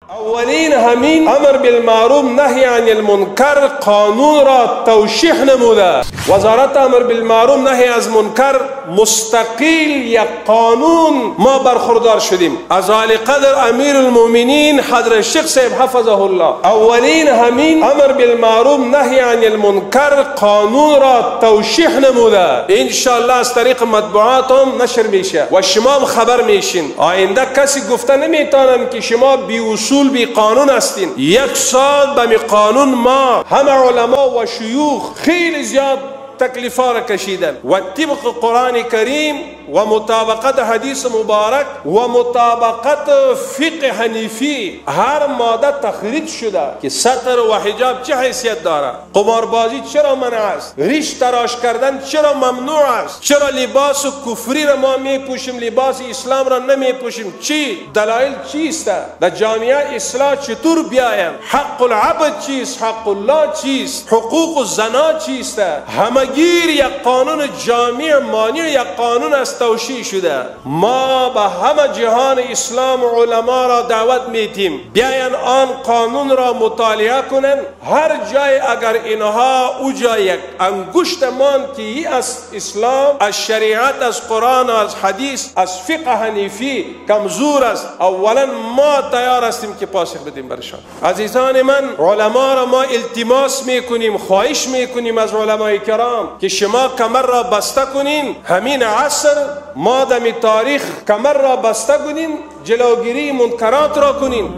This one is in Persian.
اولین همین امر بالمعروف نهی عن المنکر قانون را توشیح نموده. وزارت امر بالمعروف نهی از منکر مستقل یک قانون ما برخوردار شدیم از اعلی قدر امیر المؤمنین حضرت شیخ صاحب حفظه الله. اولین همین امر بالمعروف نهی عن المنکر قانون را توشیح نموده. انشاءالله از طریق مطبوعات هم نشر میشه و شما هم خبر میشین. آینده کسی گفته نمیتونن که شما بی اصول بی قانون هستین. یک سال به می قانون ما همه علما و شیوخ خیلی زیاد تکلیفا را کشیدن و طبق قرآن کریم و مطابقت حدیث مبارک و مطابقت فقه حنیفی هر ماده تخریج شده که ستر و حجاب چه حیثیت داره، قماربازی چرا منع است، ریش تراش کردن چرا ممنوع است، چرا لباس کفری را ما میپوشیم لباس اسلام را نمیپوشیم، چی دلایل چیست؟ در جامعه اصلاح چطور بیایم، حق العبد چیست، حق الله چیست، حقوق الزنا چیست؟ همگیر یک قانون جامع مانع یک قانون است توشیح شده. ما به همه جهان اسلام علما را دعوت میتیم بیاین آن قانون را مطالعه کنن. هر جای اگر اینها او جای یک انگشت مان که از اسلام از شریعت از قرآن از حدیث از فقه حنیفی کمزور است، اولا ما تیار هستیم که پاسخ بدیم برشان. عزیزان من، علما را ما التماس میکنیم، خواهش میکنیم از علمای کرام که شما کمر را بسته کنین. همین عصر ما دمی تاریخ کمر را بسته کنین، جلوگیری منکرات را کنین.